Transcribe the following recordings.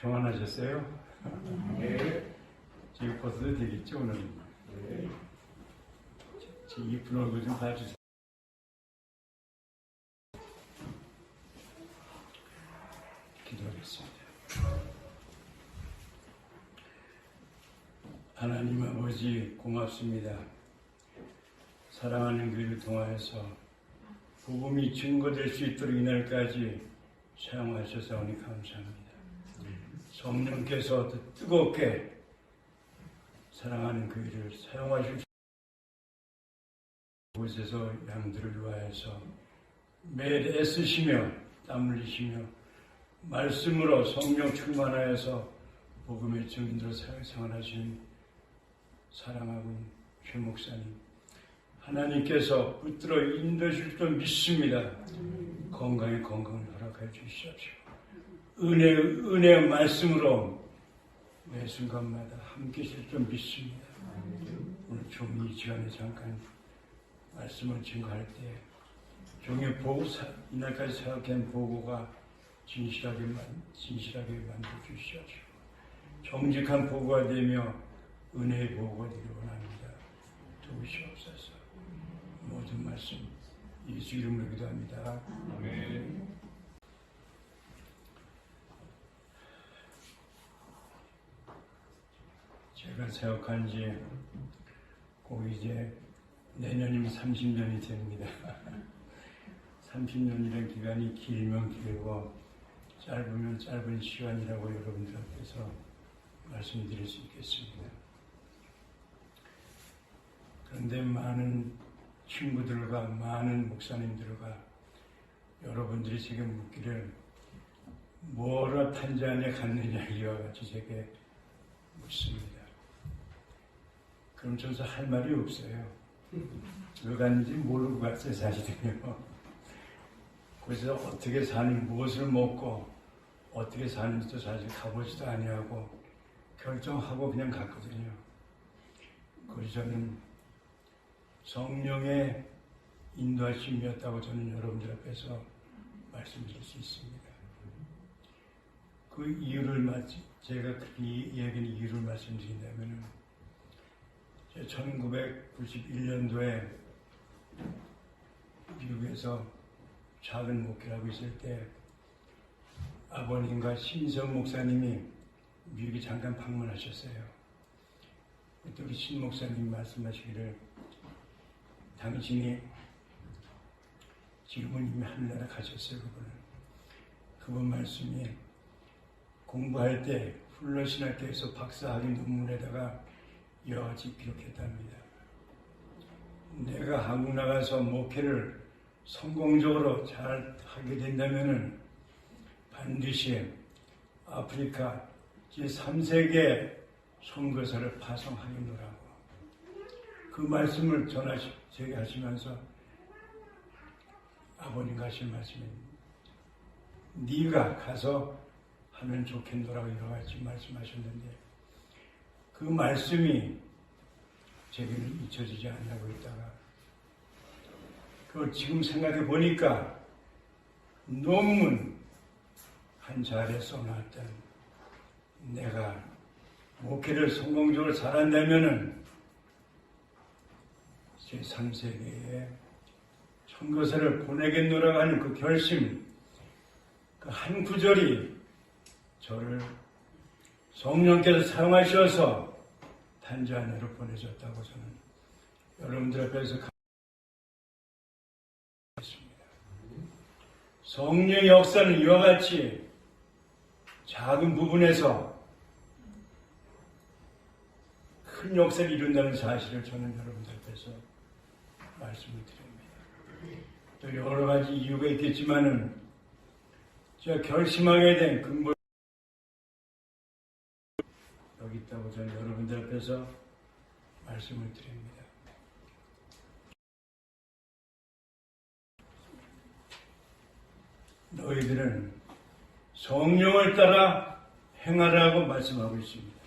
평안하셨어요? 네. 지금 벗어도 되겠죠, 오늘은? 네. 제 이쁜 얼굴 좀 봐주세요. 기도하겠습니다. 하나님 아버지 고맙습니다. 사랑하는 교회를 통하여서 복음이 증거될 수 있도록 이날까지 사용하셔서 오니 감사합니다. 성령께서 더 뜨겁게 사랑하는 교회를 사용하실 수 곳에서 양들을 위하여서 매일 애쓰시며 땀 흘리시며 말씀으로 성령 충만하여서 복음의 증인으로 생활하시는 사랑하고 최 목사님, 하나님께서 붙들어 인도하실 줄 믿습니다. 건강을 허락하여 주시옵시고 은혜의 말씀으로 매 순간마다 함께 하실 줄 믿습니다. 오늘 좀 이 시간에 잠깐 말씀을 증거할 때 종의 보고 이날까지 생각한 보고가 진실하게 만들어 주시옵시고 정직한 보고가 되며 은혜의 보고가 되기를 원합니다. 도우시옵소서. 모든 말씀 예수 이름으로 기도합니다. 아멘. 제가 생각한 지 꼭 이제 내년이면 30년이 됩니다. 30년이라는 기간이 길면 길고 짧으면 짧은 시간이라고 여러분들 앞에서 말씀드릴 수 있겠습니다. 그런데 많은 친구들과 많은 목사님들과 여러분들이 지금 묻기를 뭐라 탄자니에 갔느냐 이와 같이 제게 묻습니다. 그럼 저는 할 말이 없어요. 왜 갔는지 모르고 갔어요, 사실은요. 그래서 어떻게 사는, 무엇을 먹고 어떻게 사는지도 사실 가보지도 아니하고 결정하고 그냥 갔거든요. 그래서 저는 성령의 인도하심이었다고 저는 여러분들 앞에서 말씀드릴 수 있습니다. 그 이유를 제가 그렇게 얘기하는 이유를 말씀드린다면 1991년도에 미국에서 작은 목회를 하고 있을 때 아버님과 신성 목사님이 미국에 잠깐 방문하셨어요. 그때 우리 신 목사님 말씀하시기를 당신이 지금은 이미 하늘나라 가셨어요. 그분 말씀이 공부할 때 훌러신학교에서 박사학위 논문에다가 여러 가지 기록했답니다. 내가 한국 나가서 목회를 성공적으로 잘 하게 된다면은 반드시 아프리카 제3세계 선교사를 파송하겠노라고 그 말씀을 제게 하시면서 아버님과 하신 말씀이 네가 가서 하면 좋겠노라고 여러 가지 말씀하셨는데 그 말씀이 제게는 잊혀지지 않고 있다가 지금 생각해 보니까 논문 한 자리에 써놨던 내가 목회를 성공적으로 잘한다면은 제3세계에 선교사를 보내겠노라고 하는 그 결심, 그 한 구절이 저를 성령께서 사용하셔서 탄자니아로 보내셨다고 저는 여러분들 앞에서 가르쳤습니다. 성령의 역사는 이와 같이 작은 부분에서 큰 역사를 이룬다는 사실을 저는 여러분들 앞에서 말씀을 드립니다. 또 여러 가지 이유가 있겠지만은 제가 결심하게 된 근본 여기 있다고 저는 여러분들 앞에서 말씀을 드립니다. 너희들은 성령을 따라 행하라고 말씀하고 있습니다.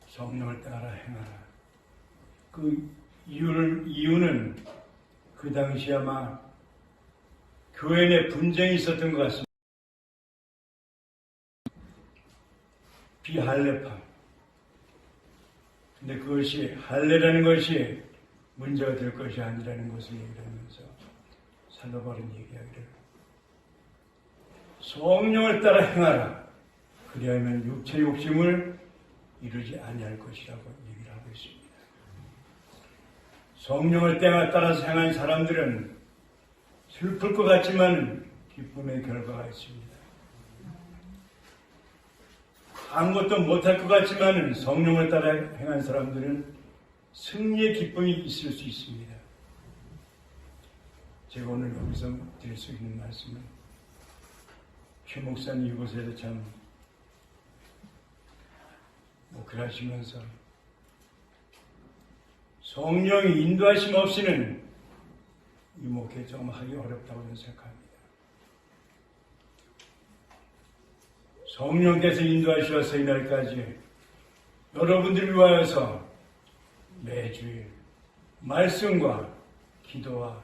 성령을 따라 행하라. 그 이유는 그 당시 아마 교회 내 분쟁이 있었던 것 같습니다. 비할례파. 근데 그것이 할례라는 것이 문제가 될 것이 아니라는 것을 얘기하면서 살로바른 얘기하기를 성령을 따라 행하라. 그리하면 육체 욕심을 이루지 아니할 것이라고 얘기를 하고 있습니다. 성령을 따라서 행한 사람들은 슬플 것 같지만 기쁨의 결과가 있습니다. 아무것도 못할 것 같지만 성령을 따라 행한 사람들은 승리의 기쁨이 있을 수 있습니다. 제가 오늘 여기서 드릴 수 있는 말씀은 최 목사님 이곳에서 참 목회를 하시면서 성령의 인도하심 없이는 이 목회 좀 하기 어렵다고 저는 생각합니다. 성령께서 인도하셔서 이날까지 여러분들을 위하여서 매주일 말씀과 기도와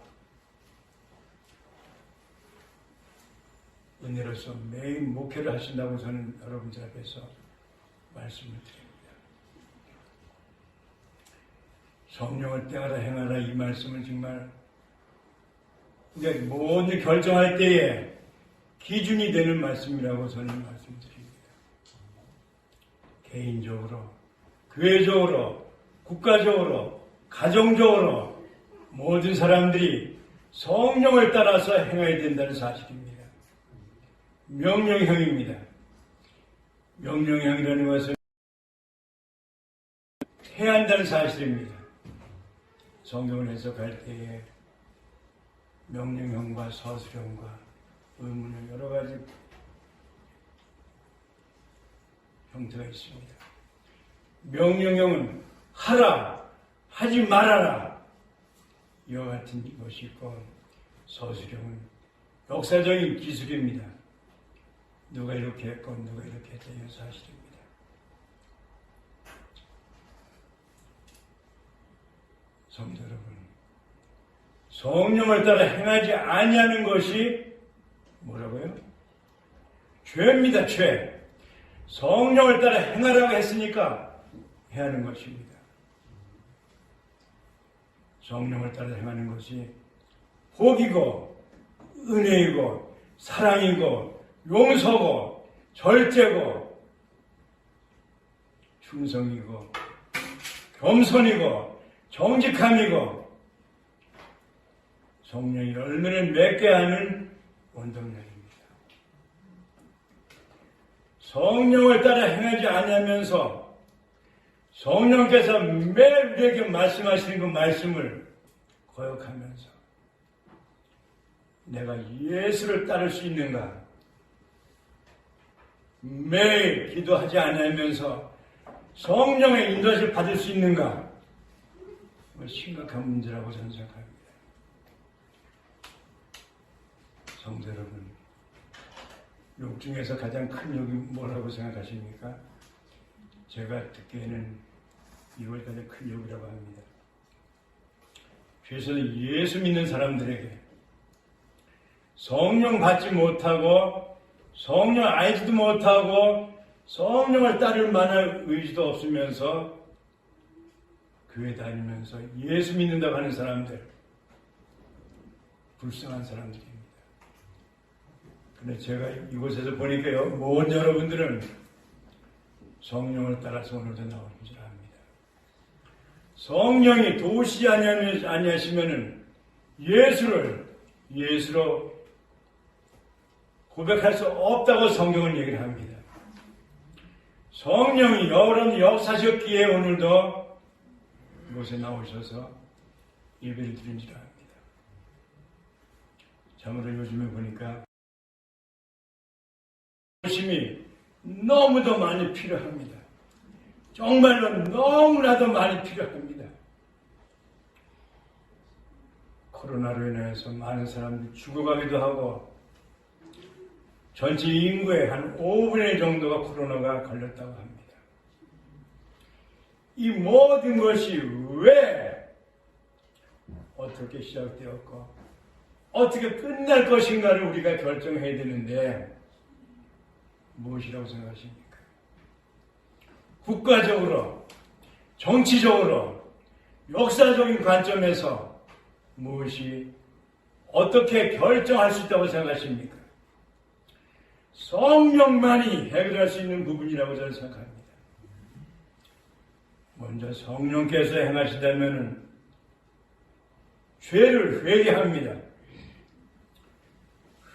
은혜로서 매일 목회를 하신다고 저는 여러분들 앞에서 말씀을 드립니다. 성령을 따라 행하라 이 말씀은 정말 우리가 모든 결정할 때에 기준이 되는 말씀이라고 저는 말씀드립니다. 개인적으로, 교회적으로, 국가적으로, 가정적으로 모든 사람들이 성령을 따라서 행해야 된다는 사실입니다. 명령형입니다. 명령형이라는 것은 해야 한다는 사실입니다. 성경을 해석할 때에 명령형과 서술형과 의문형 여러 가지 형태가 있습니다. 명령형은 하라, 하지 말아라 이와 같은 것이 있고 서술형은 역사적인 기술입니다. 누가 이렇게 했고 누가 이렇게 했다 이런 사실입니다. 성도 여러분, 성령을 따라 행하지 아니하는 것이 뭐라고요? 죄입니다. 죄. 성령을 따라 행하라고 했으니까 해야 하는 것입니다. 성령을 따라 행하는 것이 복이고 은혜이고 사랑이고 용서고 절제고 충성이고 겸손이고 정직함이고 성령의 열매를 맺게 하는 원동력입니다. 성령을 따라 행하지 아니하면서 성령께서 매일 우리에게 말씀하시는 그 말씀을 거역하면서 내가 예수를 따를 수 있는가? 매일 기도하지 않으면서 성령의 인도를 받을 수 있는가? 심각한 문제라고 저는 생각합니다. 성도 여러분, 욕 중에서 가장 큰 욕이 뭐라고 생각하십니까? 제가 듣기에는 이걸 가장 큰 욕이라고 합니다. 그래서 예수 믿는 사람들에게 성령 받지 못하고 성령 알지도 못하고 성령을 따를 만한 의지도 없으면서 교회 다니면서 예수 믿는다고 하는 사람들, 불쌍한 사람들입니다. 근데 제가 이곳에서 보니까요, 모든 여러분들은 성령을 따라서 오늘도 나오는 줄 압니다. 성령이 도우시지 아니하시면은 예수로 고백할 수 없다고 성경은 얘기를 합니다. 성령이 여러분 역사셨기에 오늘도 이곳에 나오셔서 예배를 드린 줄 압니다. 참으로 요즘에 보니까 열심히 너무도 많이 필요합니다. 정말로 너무나도 많이 필요합니다. 코로나로 인해서 많은 사람들이 죽어가기도 하고 전체 인구의 한 5분의 1 정도가 코로나가 걸렸다고 합니다. 이 모든 것이 왜 어떻게 시작되었고 어떻게 끝날 것인가를 우리가 결정해야 되는데 무엇이라고 생각하십니까? 국가적으로, 정치적으로, 역사적인 관점에서 무엇이 어떻게 결정할 수 있다고 생각하십니까? 성령만이 해결할 수 있는 부분이라고 저는 생각합니다. 먼저 성령께서 행하시다면 죄를 회개합니다.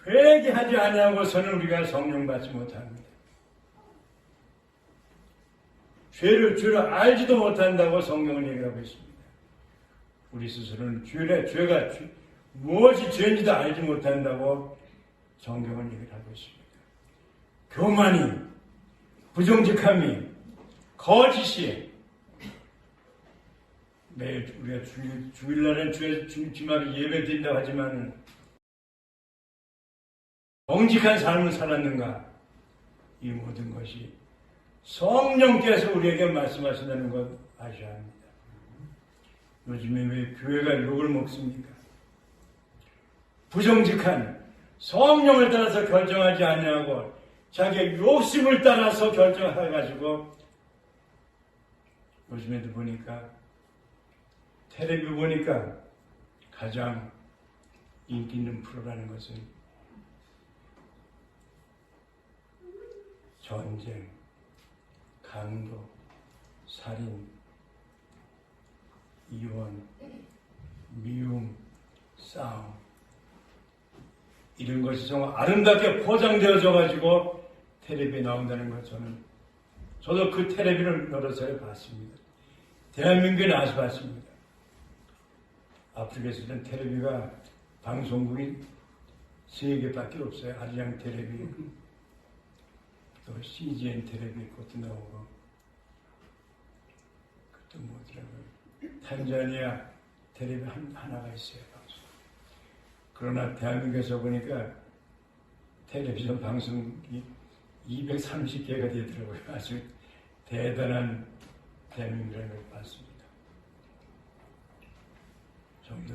회개하지 아니하고서는 우리가 성령 받지 못합니다. 죄를 알지도 못한다고 성경은 얘기하고 있습니다. 우리 스스로는 죄가 무엇이 죄인지도 알지 못한다고 성경은 얘기를 하고 있습니다. 교만이, 부정직함이, 거짓이, 매일 우리가 주일날은 주말에 예배 드린다고 하지만은 정직한 삶을 살았는가? 이 모든 것이 성령께서 우리에게 말씀하신다는 것 아셔야 합니다. 요즘에 왜 교회가 욕을 먹습니까? 부정직한 성령을 따라서 결정하지 아니하고 자기의 욕심을 따라서 결정해가지고 요즘에도 보니까 텔레비 보니까 가장 인기 있는 프로라는 것은 전쟁, 강도, 살인, 이혼, 미움, 싸움 이런 것이 정말 아름답게 포장되어져 가지고 텔레비에 나온다는 것 저도 그 텔레비를 여러 차례 봤습니다. 대한민국에 나와서 봤습니다. 아프리카에서는 텔레비가 방송국이 3개밖에 없어요. 아리랑 텔레비, 또 CGN 텔레비 그것도 나오고 그것도 뭐더라고요. 탄자니아 텔레비 하나가 있어요. 방송. 그러나 대한민국에서 보니까 텔레비전 방송이 230개가 되더라고요. 아주 대단한 대한민국이라는 걸 봤습니다. 성도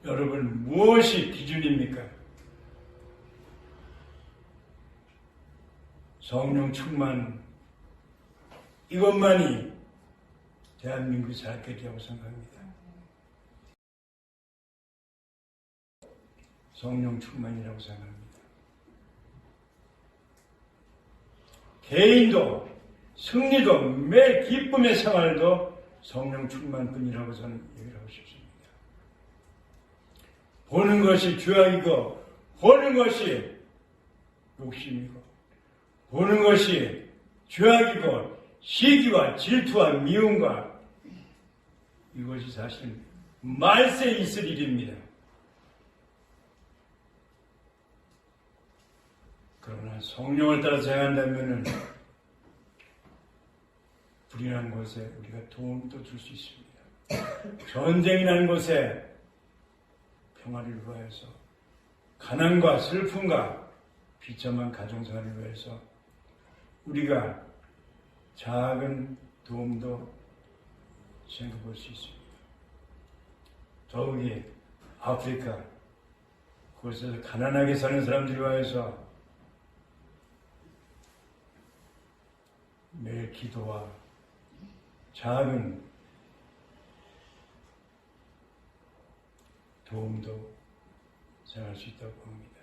여러분 무엇이 기준입니까? 성령 충만 이것만이 대한민국이 살 길이라고 생각합니다. 성령 충만이라고 생각합니다. 개인도 승리도 매일 기쁨의 생활도 성령 충만뿐이라고 저는 얘기를 하고 싶습니다. 보는 것이 죄악이고 보는 것이 욕심이고 보는 것이 죄악이고 시기와 질투와 미움과 이것이 사실 말세에 있을 일입니다. 그러나 성령을 따라서 행한다면 불의한 곳에 우리가 도움도 줄 수 있습니다. 전쟁이 난 곳에 평화를 위하여서 가난과 슬픔과 비참한 가정생활을 위해서 우리가 작은 도움도 생각할 수 있습니다. 더욱이 아프리카 그곳에서 가난하게 사는 사람들을 위하여서 매일 기도와 작은 도움도 생각할 수 있다고 봅니다.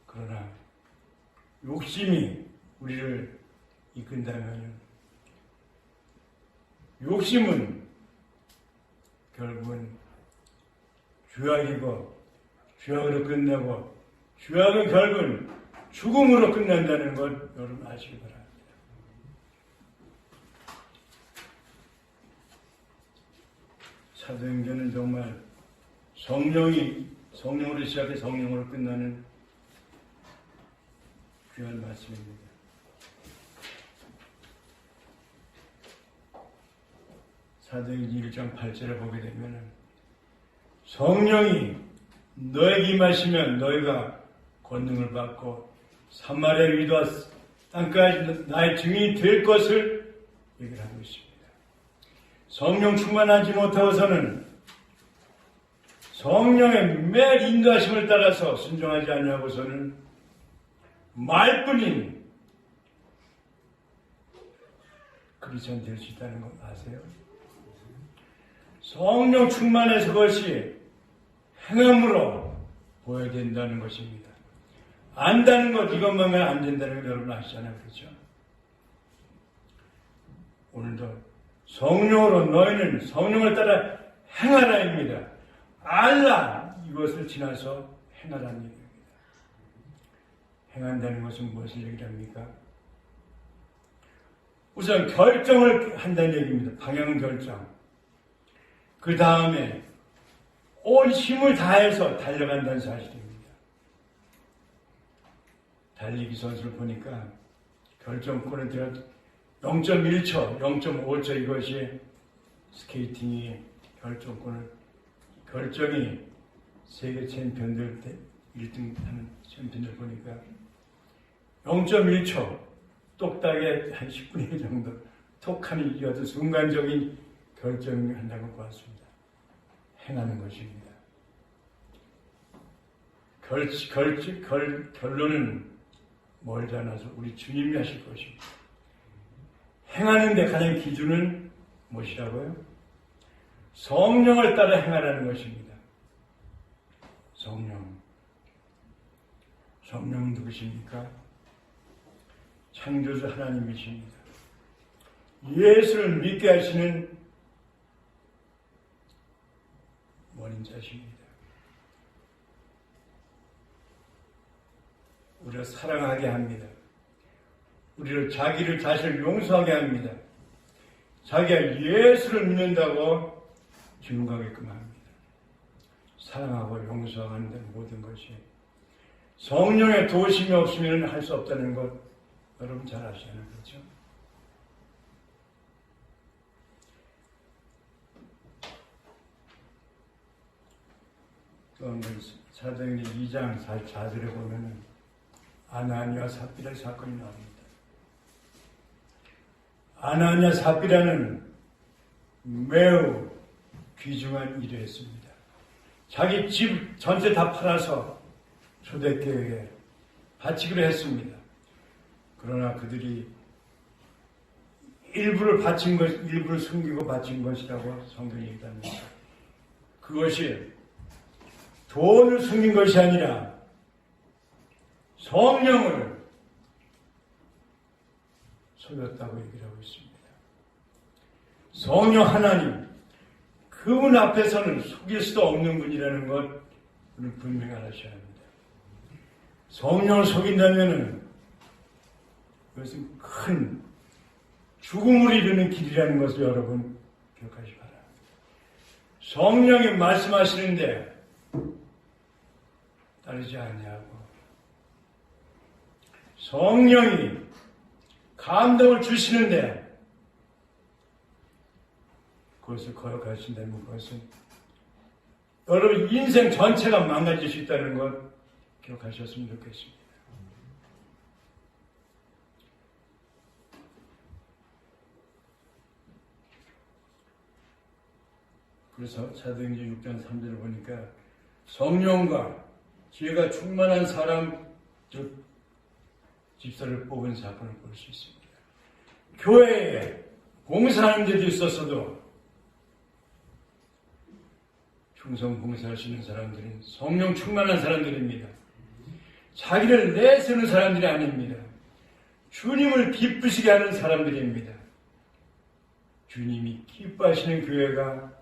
그러나 욕심이 우리를 이끈다면 욕심은 결국은 죄악이고 죄악으로 끝나고 죄악은 결국은 죽음으로 끝난다는 것 여러분 아시기 바랍니다. 사도행전은 정말 성령으로 시작해 성령으로 끝나는 귀한 말씀입니다. 사도행전 1장 8절을 보게 되면 성령이 너에게 임하시면 너희가 권능을 받고 사마리아 위도와 땅까지 나의 증인이 될 것을 얘기를 하고 있습니다. 성령 충만하지 못하고서는 성령의 매일 인도하심을 따라서 순종하지 않냐고서는 말뿐인 크리스천 될 수 있다는 거 아세요? 성령 충만해서 그것이 행함으로 보여야 된다는 것입니다. 안다는 것 이것만 하면 안 된다는 걸 여러분 아시잖아요. 그렇죠? 오늘도 성령으로 너희는 성령을 따라 행하라입니다. 알라 이것을 지나서 행하라는 얘기입니다. 행한다는 것은 무엇을 얘기합니까? 우선 결정을 한다는 얘기입니다. 방향 결정. 그 다음에 온 힘을 다해서 달려간다는 사실입니다. 달리기 선수를 보니까 결정권을 들어 0.1초, 0.5초 이것이 스케이팅이 결정이 세계 챔피언들 때 1등 하는 챔피언들 보니까 0.1초 똑딱에 한 10분의 1 정도 톡하니 이어도 순간적인 결정을 한다고 보았습니다. 행하는 것입니다. 결론은 멀지 않아서 우리 주님이 하실 것입니다. 행하는 데 가장 기준은 무엇이라고요? 성령을 따라 행하라는 것입니다. 성령은 누구십니까? 창조주 하나님이십니다. 예수를 믿게 하시는 원인자십니다. 우리를 사랑하게 합니다. 우리를 자기를 자신을 용서하게 합니다. 자기가 예수를 믿는다고 증거하게끔 합니다. 사랑하고 용서하고 하는 모든 것이 성령의 도우심이 없으면 할 수 없다는 것 여러분 잘 아시잖아요. 그렇죠? 또 사도행전 2장 4절에 보면은 아나니아 삽비라 사건이 나옵니다. 아나니아 삽비라는 매우 귀중한 일을 했습니다. 자기 집 전체 다 팔아서 초대교회에 바치기로 했습니다. 그러나 그들이 일부를 숨기고 바친 것이라고 성경이 얘기합니다. 그것이 돈을 숨긴 것이 아니라 성령을 속였다고 얘기를 하고 있습니다. 성령 하나님, 그분 앞에서는 속일 수도 없는 분이라는 것 우리는 분명히 알아셔야 합니다. 성령을 속인다면 그것은 큰 죽음을 이루는 길이라는 것을 여러분 기억하시기 바랍니다. 성령이 말씀하시는데 따르지 아니하고 성령이 감동을 주시는데 그것을 거역하신다면 그것은 여러분 인생 전체가 망가질 수 있다는 것 기억하셨으면 좋겠습니다. 그래서 사도행전 6장 3절을 보니까 성령과 지혜가 충만한 사람, 즉 집사를 뽑은 사건을 볼 수 있습니다. 교회에 봉사하는 데도 있었어도 충성 봉사하시는 사람들은 성령 충만한 사람들입니다. 자기를 내세우는 사람들이 아닙니다. 주님을 기쁘시게 하는 사람들입니다. 주님이 기뻐하시는 교회가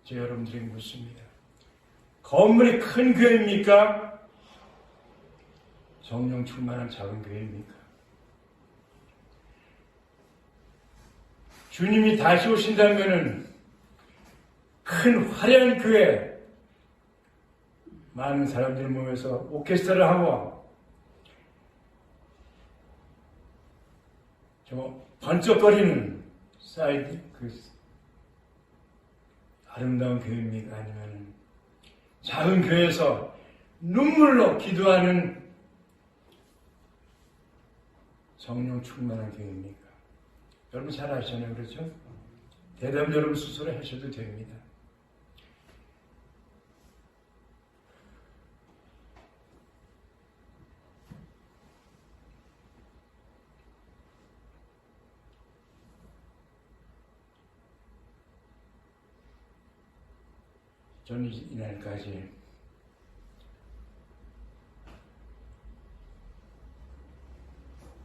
제 여러분들에게 묻습니다. 건물이 큰 교회입니까? 성령 충만한 작은 교회입니까? 주님이 다시 오신다면은 큰 화려한 교회, 많은 사람들이 모여서 오케스트라를 하고 번쩍거리는 사이드 아름다운 교회입니까? 아니면 작은 교회에서 눈물로 기도하는 성령 충만한 교회입니까? 여러분 잘 아시잖아요. 그렇죠? 대답 여러분 스스로 하셔도 됩니다. 저는 이날까지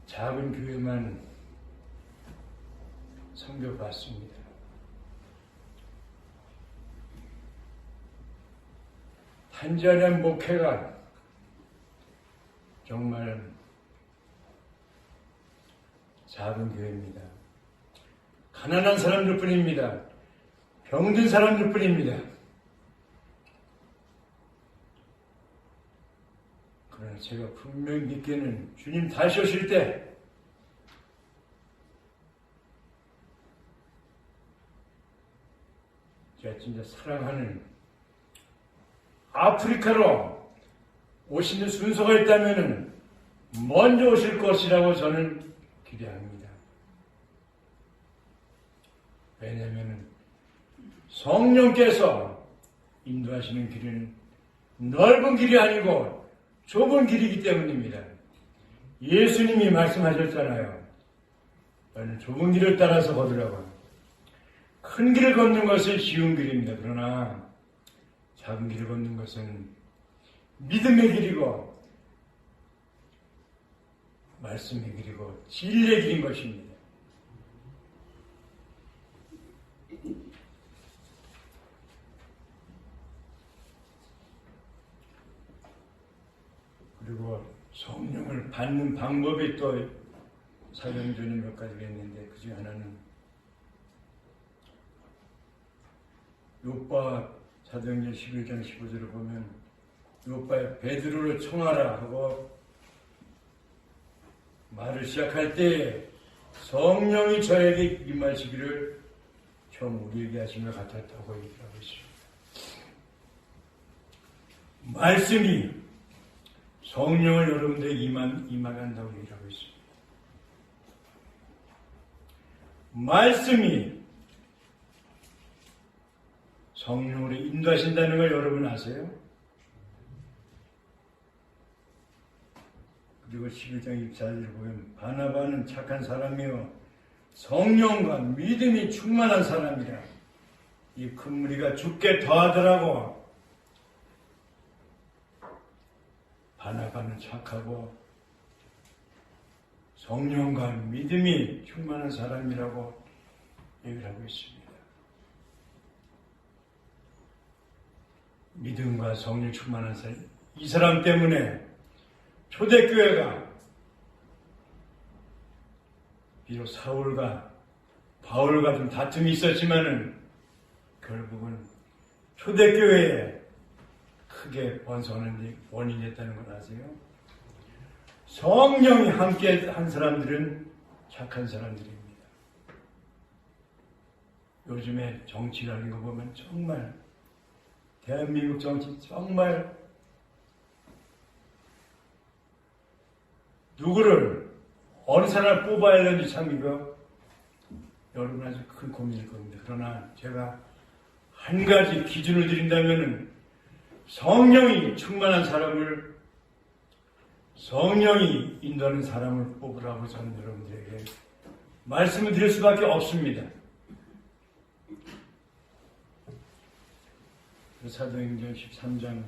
작은 교회만 섬겨봤습니다. 탄자년 목회가 정말 작은 교회입니다. 가난한 사람들 뿐입니다. 병든 사람들 뿐입니다. 그러나 제가 분명히 믿기는 주님 다시 오실 때 제가 진짜 사랑하는 아프리카로 오시는 순서가 있다면 먼저 오실 것이라고 저는 기대합니다. 왜냐하면 성령께서 인도하시는 길은 넓은 길이 아니고 좁은 길이기 때문입니다. 예수님이 말씀하셨잖아요. 너는 좁은 길을 따라서 걷으라고. 큰 길을 걷는 것은 쉬운 길입니다. 그러나 작은 길을 걷는 것은 믿음의 길이고 말씀의 길이고 진리의 길인 것입니다. 그리고 성령을 받는 방법이 또 사도행전에 몇 가지가 있는데 그 중에 하나는 요빠 사도행전 11장 15절을 보면 요빠에 베드로를 청하라 하고 말을 시작할 때 성령이 저에게 임하시기를 처음 우리에게 하심과 같았다고 얘기하고 있습니다. 말씀이 성령을 여러분들에게 임하간다고 얘기하고 있습니다. 말씀이 성령으로 인도하신다는 걸 여러분 아세요? 그리고 11장 24절을 보면 바나바는 착한 사람이요 성령과 믿음이 충만한 사람이라. 이 큰 무리가 죽게 더하더라고. 바나바는 착하고 성령과 믿음이 충만한 사람이라고 얘기를 하고 있습니다. 믿음과 성령 충만한 사람, 이 사람 때문에 초대교회가 비록 사울과 바울과 좀 다툼이 있었지만은 결국은 초대교회에 크게 번성하는 원인이 됐다는 걸 아세요? 성령이 함께 한 사람들은 착한 사람들입니다. 요즘에 정치라는 거 보면 정말 대한민국 정치 정말 누구를 어느 사람을 뽑아야 되는지 참 이거 여러분 아주 큰 고민일 겁니다. 그러나 제가 한 가지 기준을 드린다면은 성령이 충만한 사람을 성령이 인도하는 사람을 뽑으라고 저는 여러분들에게 말씀을 드릴 수밖에 없습니다. 사도행전 13장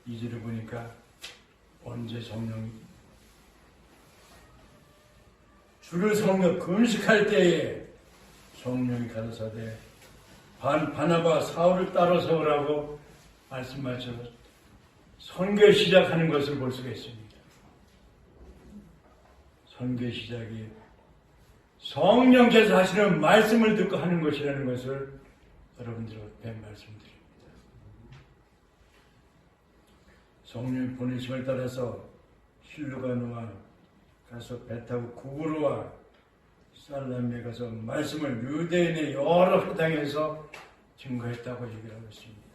2절을 보니까 언제 성령이 주를 섬겨 금식할 때에 성령이 가라사대 바나바 사울을 따라서 오라고 말씀하셔서 선교 시작하는 것을 볼 수가 있습니다. 선교 시작이 성령께서 하시는 말씀을 듣고 하는 것이라는 것을 여러분들에게 말씀드립니다. 성령 보내심을 따라서 실루가노와 가서 배 타고 구부로와 살람에 가서 말씀을 유대인의 여러 회당에서 증거했다고 얘기를 하고 있습니다.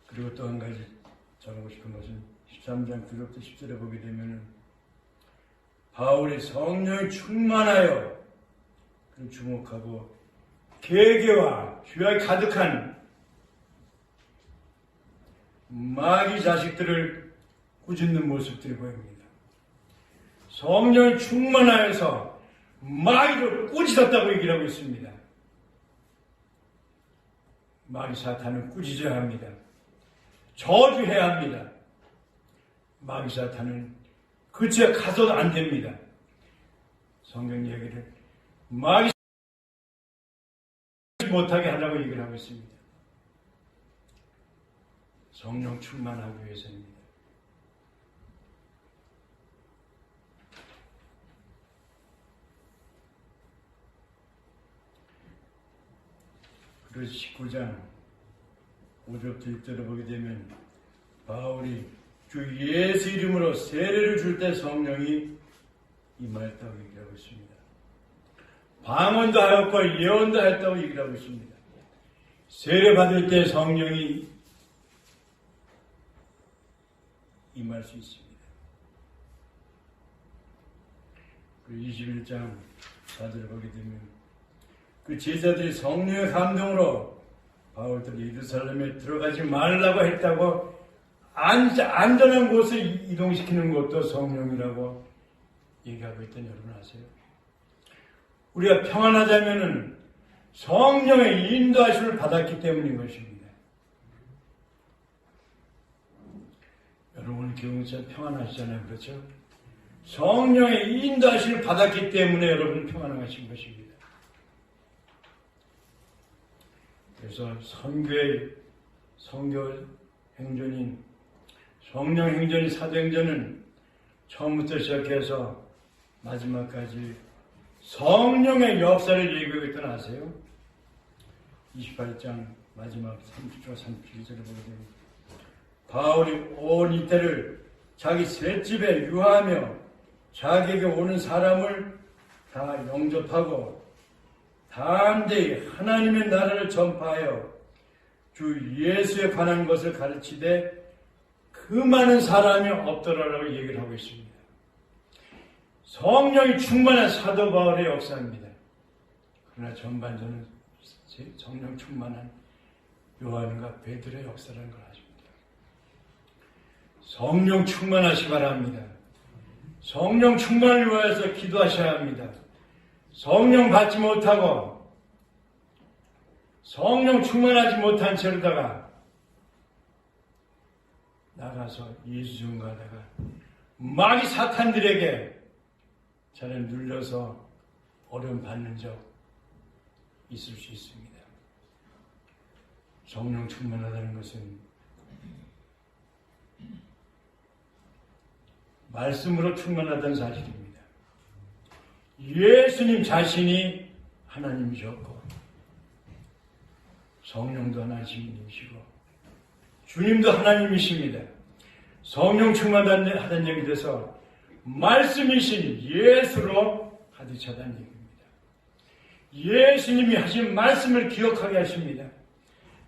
그리고 또 한 가지 전하고 싶은 것은 13장 9절부터 10절에 보게 되면 바울이 성령이 충만하여 그 주목하고 계계와 죄악이 가득한 마귀 자식들을 꾸짖는 모습들이 보입니다. 성령이 충만하여서 마귀를 꾸짖었다고 얘기를 하고 있습니다. 마귀 사탄은 꾸짖어야 합니다. 저주해야 합니다. 마귀 사탄은 그치에 가서도 안 됩니다. 성경 얘기를 마귀 못하게 하라고 얘기를 하고 있습니다. 성령 충만하기 위해서입니다. 그래서 19장 5절부터 6절을 보게 되면 바울이 주 예수 이름으로 세례를 줄 때 성령이 임하였다고 얘기를 하고 있습니다. 방언도 하였고 예언도 했다고 얘기를 하고 있습니다. 세례 받을 때 성령이 임할 수 있습니다. 그리고 21장 4절을 보게 되면 그 제자들이 성령의 감동으로 바울들이 예루살렘에 들어가지 말라고 했다고 안전한 곳을 이동시키는 것도 성령이라고 얘기하고 있던 여러분 아세요? 우리가 평안하자면은 성령의 인도하심을 받았기 때문인 것입니다. 여러분 교회에서 평안하시잖아요. 그렇죠? 성령의 인도하심을 받았기 때문에 여러분 평안하신 것입니다. 그래서 선교 행전인 성령 행전인 사도행전은 처음부터 시작해서 마지막까지 성령의 역사를 얘기하고 있던 아세요? 28장 마지막 30절 31절을 보게 됩니다. 바울이 온 이태를 자기 셋집에 유하며 자기에게 오는 사람을 다 영접하고 담대히 하나님의 나라를 전파하여 주 예수에 관한 것을 가르치되 그 많은 사람이 없더라라고 얘기를 하고 있습니다. 성령이 충만한 사도 바울의 역사입니다. 그러나 전반전은 성령 충만한 요한과 베드로의 역사라는 걸 아십니다. 성령 충만하시 바랍니다. 성령 충만을 위하여서 기도하셔야 합니다. 성령 받지 못하고 성령 충만하지 못한 채로다가 나가서 예수 좀 가다가 마귀 사탄들에게 저를 눌려서 어려움 받는 적 있을 수 있습니다. 성령 충만하다는 것은 말씀으로 충만하다는 사실입니다. 예수님 자신이 하나님이셨고 성령도 하나님이시고 주님도 하나님이십니다. 성령 충만하다는 얘기 돼서 말씀이신 예수로 가득 차다는 얘기입니다. 예수님이 하신 말씀을 기억하게 하십니다.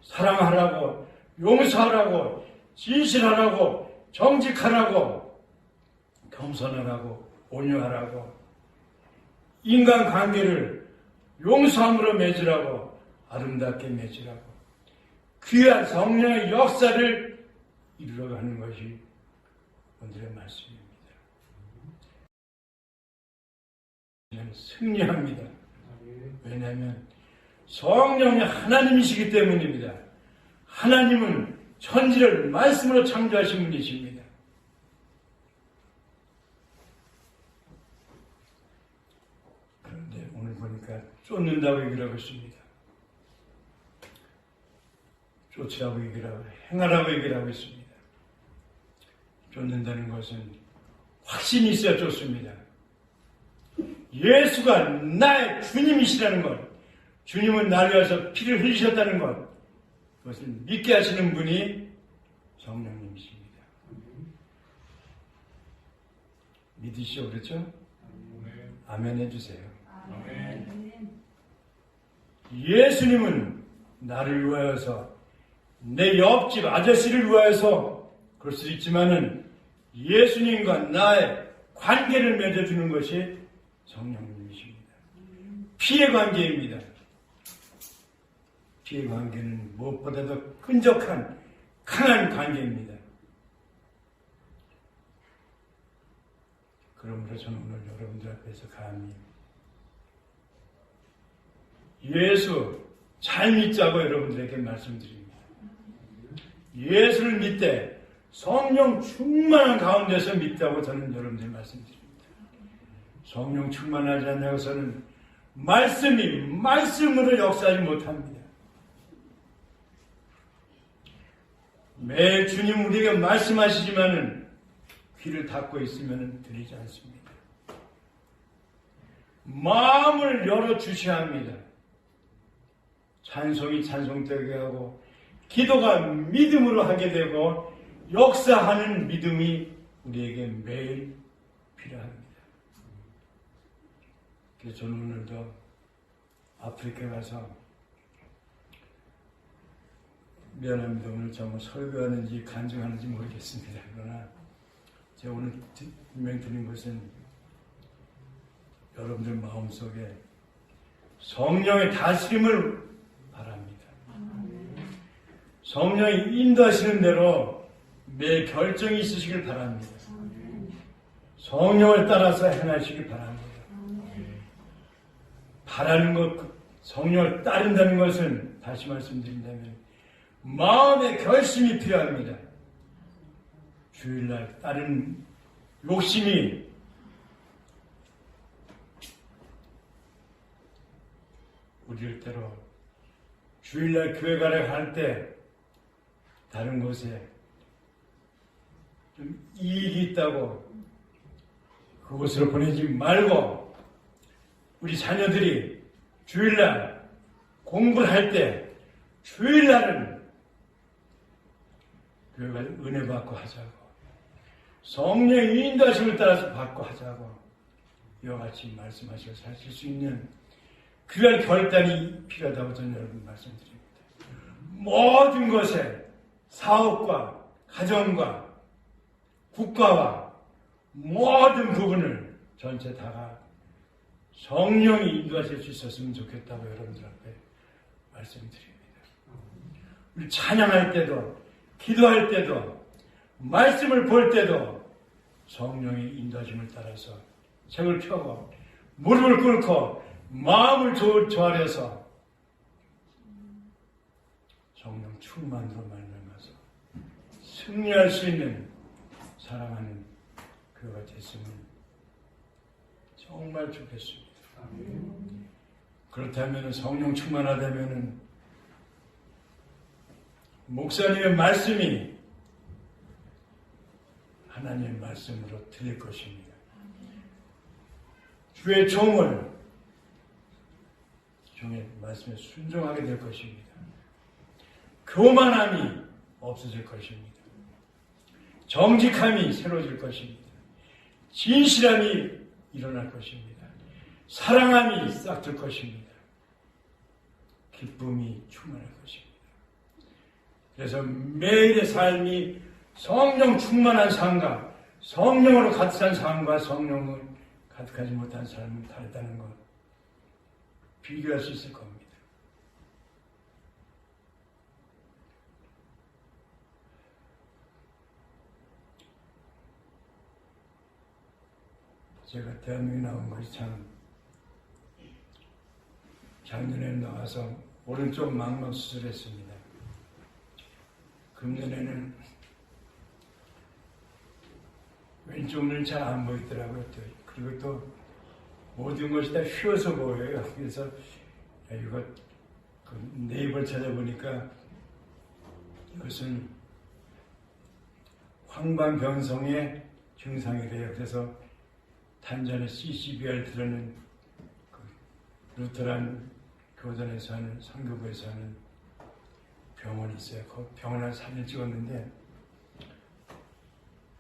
사랑하라고, 용서하라고, 진실하라고, 정직하라고, 겸손하라고, 온유하라고, 인간관계를 용서함으로 맺으라고, 아름답게 맺으라고, 귀한 성령의 역사를 이루어가는 것이 오늘의 말씀입니다. 승리합니다. 왜냐하면 성령이 하나님이시기 때문입니다. 하나님은 천지를 말씀으로 창조하신 분이십니다. 그런데 오늘 보니까 쫓는다고 얘기를 하고 있습니다. 쫓으라고 얘기를 하고 행하라고 얘기를 하고 있습니다. 쫓는다는 것은 확신이 있어야 쫓습니다. 예수가 나의 주님이시라는 것, 주님은 나를 위해서 피를 흘리셨다는 것, 그것을 믿게 하시는 분이 성령님이십니다. 믿으시오, 그렇죠? 아멘 해주세요. 아멘. 예수님은 나를 위하여서 내 옆집 아저씨를 위하여서 그럴 수 있지만은 예수님과 나의 관계를 맺어주는 것이 성령님이십니다. 피의 관계입니다. 피의 관계는 무엇보다도 끈적한 강한 관계입니다. 그러므로 저는 오늘 여러분들 앞에서 감히 예수 잘 믿자고 여러분들에게 말씀드립니다. 예수를 믿되 성령 충만한 가운데서 믿다고 저는 여러분들 말씀드립니다. 성령 충만하지 않냐고서는 말씀이 말씀으로 역사하지 못합니다. 매 주님 우리에게 말씀하시지만은 귀를 닫고 있으면 들리지 않습니다. 마음을 열어주셔야 합니다. 찬송이 찬송되게 하고 기도가 믿음으로 하게 되고 역사하는 믿음이 우리에게 매일 필요합니다. 그래서 저는 오늘도 아프리카 가서 미안합니다. 오늘 정말 설교하는지 간증하는지 모르겠습니다. 그러나 제가 오늘 분명히 드린 것은 여러분들 마음속에 성령의 다스림을 바랍니다. 성령이 인도하시는 대로 매 결정이 있으시길 바랍니다. 성령을 따라서 행하시길 바랍니다. 바라는 것, 성령을 따른다는 것은 다시 말씀드린다면 마음의 결심이 필요합니다. 주일날 따른 욕심이 우리를 때로 주일날 교회 가려 할 때 다른 곳에 좀 이익이 있다고 그곳으로 보내지 말고 우리 자녀들이 주일날 공부를 할 때 주일날은 교회가 은혜 받고 하자고 성령의 인도하심을 따라서 받고 하자고 이와 같이 말씀하셔서 사실 수 있는 귀한 결단이 필요하다고 저는 여러분 말씀드립니다. 모든 것에 사업과 가정과 국가와 모든 부분을 전체 다가 성령이 인도하실 수 있었으면 좋겠다고 여러분들 앞에 말씀드립니다. 우리 찬양할 때도 기도할 때도 말씀을 볼 때도 성령의 인도하심을 따라서 책을 펴고 무릎을 꿇고 마음을 조아려서 성령 충만으로 말미암아서 승리할 수 있는 사랑하는 교회가 됐으면 정말 좋겠습니다. 그렇다면 성령 충만하다면 목사님의 말씀이 하나님의 말씀으로 들릴 것입니다. 주의 종의 말씀에 순종하게 될 것입니다. 교만함이 없어질 것입니다. 정직함이 새로워질 것입니다. 진실함이 일어날 것입니다. 사랑함이 싹들 것입니다. 기쁨이 충만할 것입니다. 그래서 매일의 삶이 성령 충만한 삶과 성령으로 가득한 삶과 성령을 가득하지 못한 삶은 다르다는 것 비교할 수 있을 겁니다. 제가 대한민국에 나온 것이 참 작년에 나와서 오른쪽 망막 수술했습니다. 금년에는 왼쪽 눈이 잘 안 보이더라고요. 그리고 또 모든 것이 다 휘어서 보여요. 그래서 이거 네이버를 찾아보니까 이것은 황반변성의 증상이래요. 그래서 탄자네 CCBR 들어는 루터란 교단에서 하는 선교부에서 하는 병원이 있어요. 그 병원에 사진 찍었는데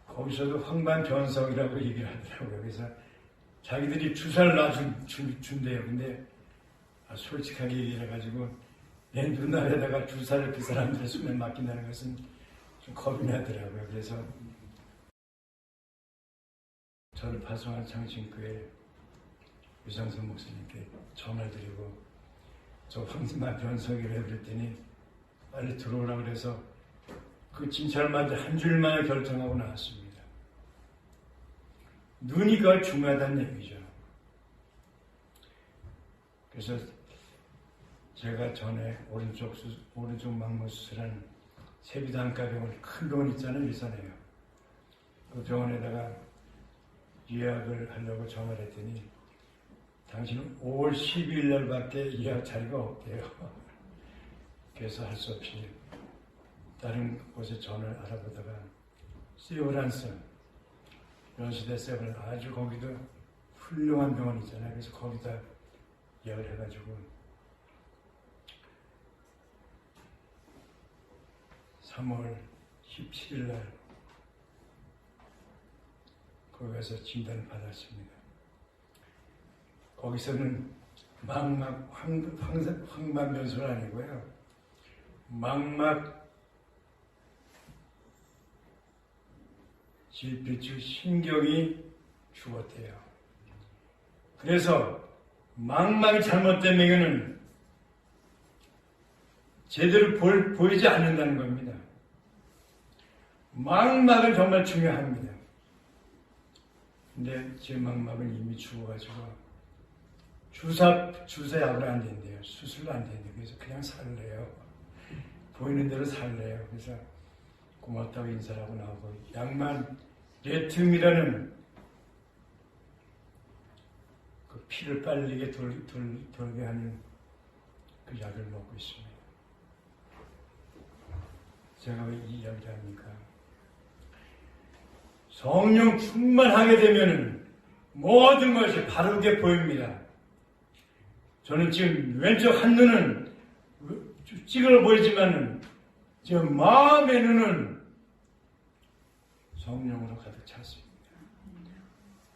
거기서도 황반변성이라고 얘기를 하더라고요. 그래서 자기들이 주사를 준대요. 근데 솔직하게 얘기를 해가지고 내 눈알에다가 주사를 그 사람들의 손에 맡긴다는 것은 좀 겁이 나더라고요. 그래서 저를 파송한 창신교회 유상선 목사님께 전화를 드리고 저 황반변성이라고 그랬더니 빨리 들어오라고 그래서 그 진찰을 맞아 한 주일 만에 결정하고 나왔습니다. 눈이 그 중요하다는 얘기죠. 그래서 제가 전에 오른쪽 망모 수술한 세비단가병원 큰 병원 있잖아요, 일산에요. 그 병원에다가 예약을 하려고 전화를 했더니 당신은 5월 12일 날밖에 예약 자리가 없대요. 그래서 할 수 없이 다른 곳에 전화를 알아보다가 세브란스 연수대 세브란스 아주 거기도 훌륭한 병원 있잖아요. 그래서 거기다 예약을 해가지고 3월 17일 날 거기 가서 진단을 받았습니다. 거기서는 망막 황반변소는 아니고요. 망막 질비추 신경이 죽었대요. 그래서 망막이 잘못된 명예는 제대로 보이지 않는다는 겁니다. 망막은 정말 중요합니다. 근데 제 망막은 이미 죽어가지고 주사약을 안 된대요. 수술도 안 된대요. 그래서 그냥 살래요. 보이는 대로 살래요. 그래서 고맙다고 인사를 하고 나오고 약만 레튬이라는 그 피를 빨리게 돌게 하는 그 약을 먹고 있습니다. 제가 왜 이 이야기를 합니까? 성령 충만하게 되면 모든 것이 바르게 보입니다. 저는 지금 왼쪽 한 눈은 찌그러 보이지만 저 마음의 눈은 성령으로 가득 찼습니다.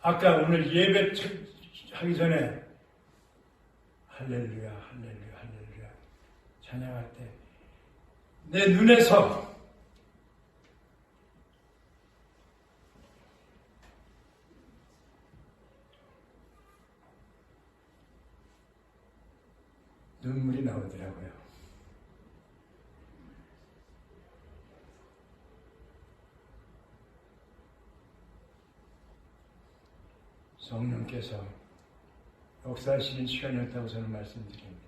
아까 오늘 예배 하기 전에 할렐루야 할렐루야 할렐루야 찬양할 때 내 눈에서 눈물이 나오더라고요. 성령께서 역사하시는 시간이었다고 저는 말씀드립니다.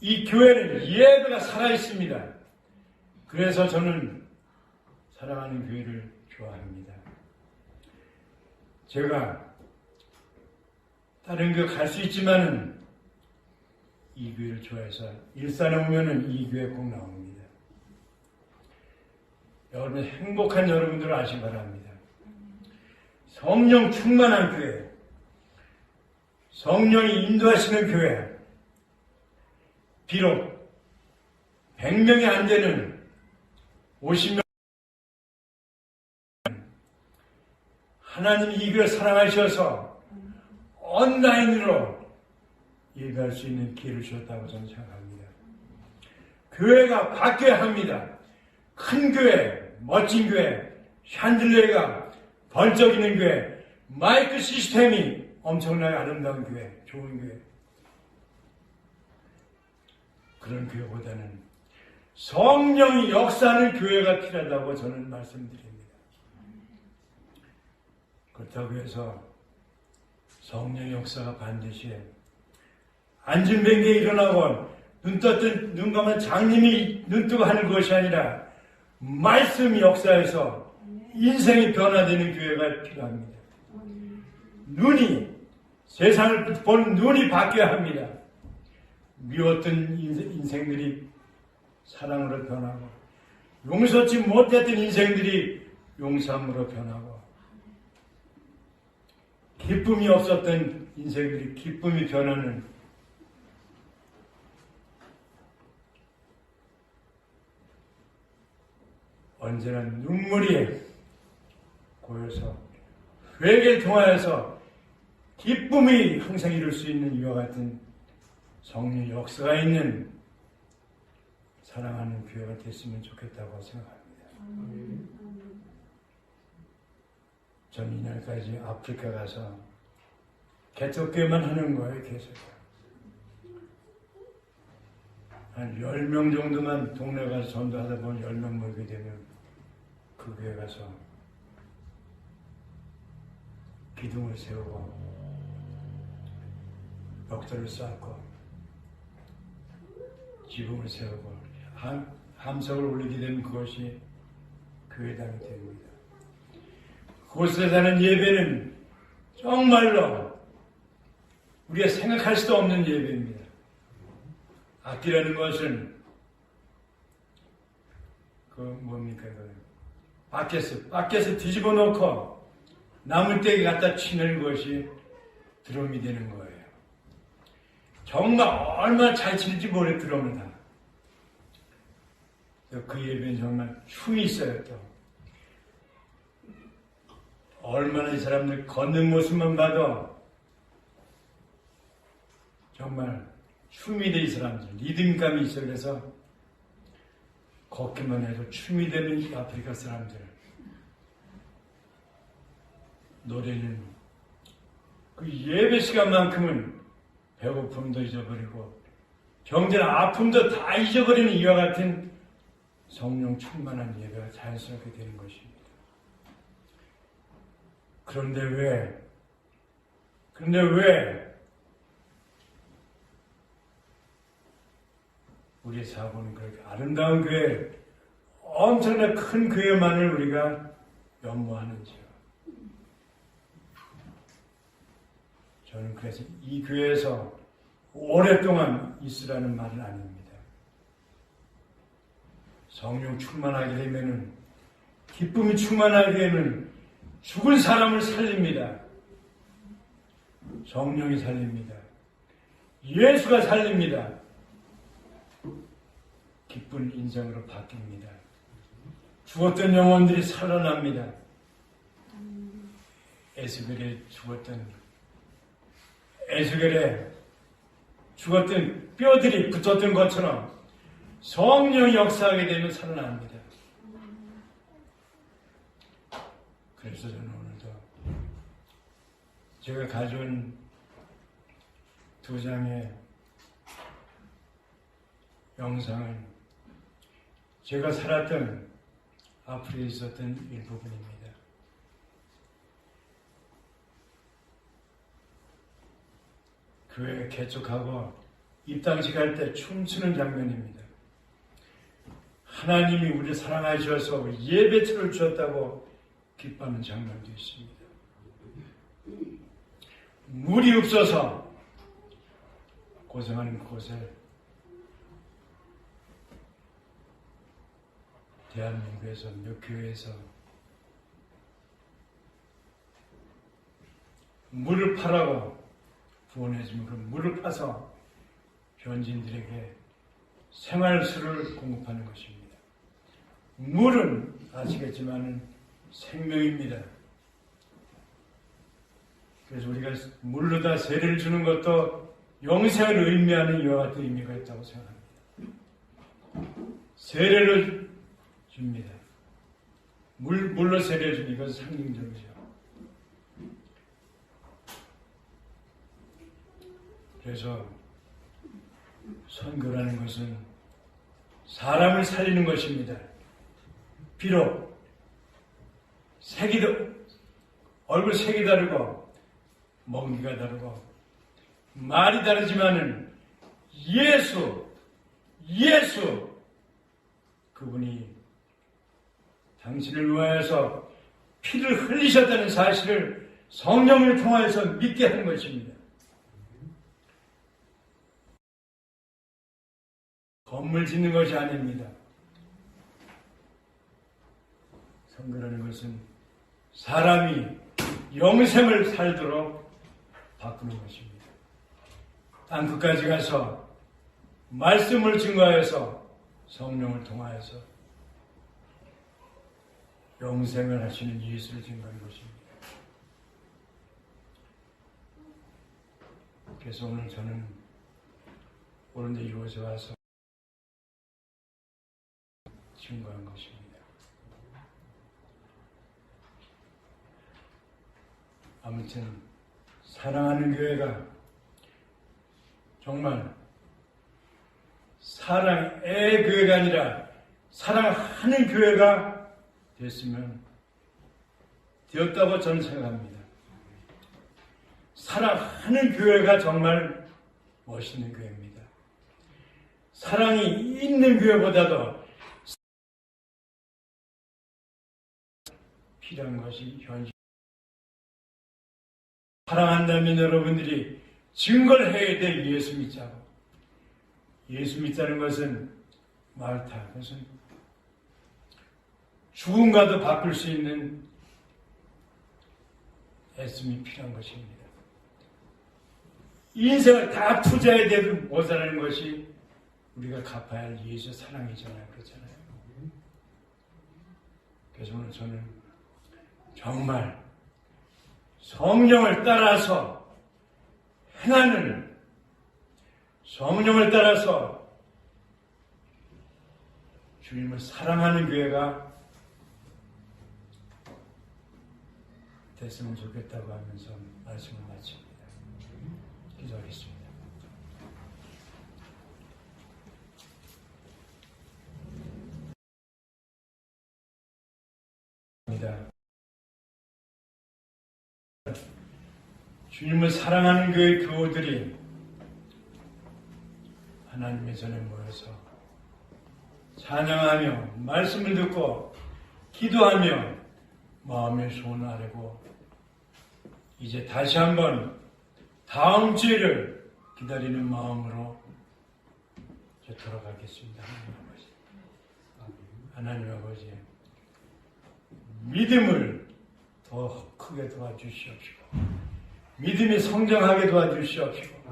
이 교회는 예배가 살아있습니다. 그래서 저는 사랑하는 교회를 좋아합니다. 제가 다른 교회 갈 수 있지만은 이 교회를 좋아해서 일산에 오면은 이 교회 꼭 나옵니다. 여러분 행복한 여러분들을 아시기 바랍니다. 성령 충만한 교회, 성령이 인도하시는 교회, 비록 100명이 안 되는 50명 하나님이 이 교회를 사랑하셔서 온라인으로 예배할 수 있는 기회를 주셨다고 저는 생각합니다. 교회가 바뀌어야 합니다. 큰 교회, 멋진 교회, 샹들레가 번쩍이는 교회, 마이크 시스템이 엄청나게 아름다운 교회, 좋은 교회. 그런 교회보다는 성령이 역사하는 교회가 필요하다고 저는 말씀드립니다. 그렇다고 해서 성령의 역사가 반드시 앉은 뱅개에 일어나고 눈 감은 장님이 눈뜨고 하는 것이 아니라 말씀이 역사에서 인생이 변화되는 교회가 필요합니다. 눈이 세상을 보는 눈이 바뀌어야 합니다. 미웠던 인생들이 사랑으로 변하고 용서치 못했던 인생들이 용서함으로 변하고 기쁨이 없었던 인생들이 기쁨이 변하는 언제나 눈물이 고여서 회개를 통하여서 기쁨이 항상 이룰 수 있는 이와 같은 성령 역사가 있는 사랑하는 교회가 됐으면 좋겠다고 생각합니다. 전 이날까지 아프리카 가서 개척교회만 하는 거예요, 계속. 한 10명 정도만 동네 가서 전도하다 보면 10명 모이게 되면 그 교회 가서 기둥을 세우고 벽돌을 쌓고 지붕을 세우고 함성을 올리게 되면 그것이 교회당이 됩니다. 그곳에서 하는 예배는 정말로 우리가 생각할 수도 없는 예배입니다. 악기라는 것은 뭡니까? 밖에서 뒤집어 놓고 나무떼기 갖다 치는 것이 드럼이 되는 거예요. 정말 얼마나 잘 치는지 모르게 드럼을 다. 그 예배는 정말 춤이 있어요. 또 얼마나 이 사람들 걷는 모습만 봐도 정말 춤이 돼. 이 사람들 리듬감이 있어요. 그래서 걷기만 해도 춤이 되는 이 아프리카 사람들 노래는 그 예배 시간만큼은 배고픔도 잊어버리고 병든 아픔도 다 잊어버리는 이와 같은 성령 충만한 예배가 자연스럽게 되는 것입니다. 그런데 왜 우리의 사고는 그렇게 아름다운 교회, 엄청나 큰 교회만을 우리가 연모하는지요? 저는 그래서 이 교회에서 오랫동안 있으라는 말은 아닙니다. 성령 충만하게 되면은, 기쁨이 충만하게 되면 죽은 사람을 살립니다. 성령이 살립니다. 예수가 살립니다. 기쁜 인생으로 바뀝니다. 죽었던 영혼들이 살아납니다. 에스겔에 죽었던 뼈들이 붙었던 것처럼 성령이 역사하게 되면 살아납니다. 그래서 저는 오늘도 제가 가져온 2장의 영상은 제가 살았던 아프리카에 있었던 일부분입니다. 교회 개척하고 입당식 할 때 춤추는 장면입니다. 하나님이 우리를 사랑하셔서 예배처를 주었다고 기뻐하는 장면도 있습니다. 물이 없어서 고생하는 곳에 대한민국에서 몇 교회에서 물을 파라고 구원해주면 그 물을 파서 현지인들에게 생활수를 공급하는 것입니다. 물은 아시겠지만 생명입니다. 그래서 우리가 물로다 세례를 주는 것도 영생을 의미하는 이와 같은 의미가 있다고 생각합니다. 세례를 줍니다. 물로 세례를 주는 것은 상징적이죠. 그래서 선교라는 것은 사람을 살리는 것입니다. 비록 얼굴 색이 다르고 먹기가 다르고 말이 다르지만은 예수 그분이 당신을 위하여서 피를 흘리셨다는 사실을 성령을 통하여서 믿게 하는 것입니다. 건물 짓는 것이 아닙니다. 선교라는 것은 사람이 영생을 살도록 바꾸는 것입니다. 땅끝까지 가서 말씀을 증거하여서 성령을 통하여서 영생을 하시는 예수를 증거하는 것입니다. 그래서 오늘 저는 오른데 이곳에 와서 증거한 것입니다. 아무튼 사랑하는 교회가 정말 사랑의 교회가 아니라 사랑하는 교회가 되었다고 저는 생각합니다. 사랑하는 교회가 정말 멋있는 교회입니다. 사랑이 있는 교회보다도 필요한 것이 현실. 사랑한다면 여러분들이 증거를 해야 될 예수 믿자고. 예수 믿자는 것은 말타, 그것은 죽음과도 바꿀 수 있는 애씀이 필요한 것입니다. 인생을 다 투자해야 돼도 모자라는 것이 우리가 갚아야 할 예수 사랑이잖아요. 그렇잖아요. 그래서 오늘 저는 정말 성령을 따라서 행하는, 성령을 따라서 주님을 사랑하는 교회가 됐으면 좋겠다고 하면서 말씀을 마칩니다. 기도하겠습니다. 주님을 사랑하는 교회 교우들이 하나님의 전에 모여서 찬양하며 말씀을 듣고 기도하며 마음의 소원을 아뢰고 이제 다시 한번 다음 주를 기다리는 마음으로 돌아가겠습니다. 하나님 아버지, 믿음을 더 크게 도와주시옵시고 믿음이 성장하게 도와주시옵시고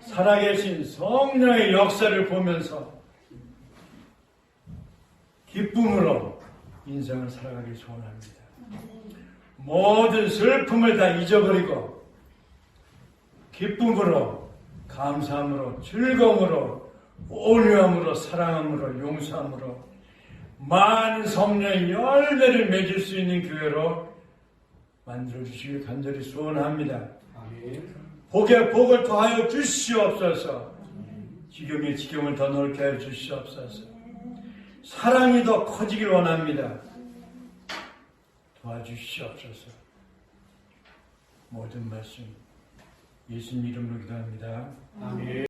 살아계신 성령의 역사를 보면서 기쁨으로 인생을 살아가길 소원합니다. 모든 슬픔을 다 잊어버리고 기쁨으로, 감사함으로, 즐거움으로, 온유함으로, 사랑함으로, 용서함으로 많은 성령의 열매를 맺을 수 있는 교회로 만들어주시길 간절히 소원합니다. 복에 복을 더하여 주시옵소서. 지경에 지경을 더 넓게 하여 주시옵소서. 사랑이 더 커지길 원합니다. 도와주시옵소서. 모든 말씀 예수님 이름으로 기도합니다. 아멘.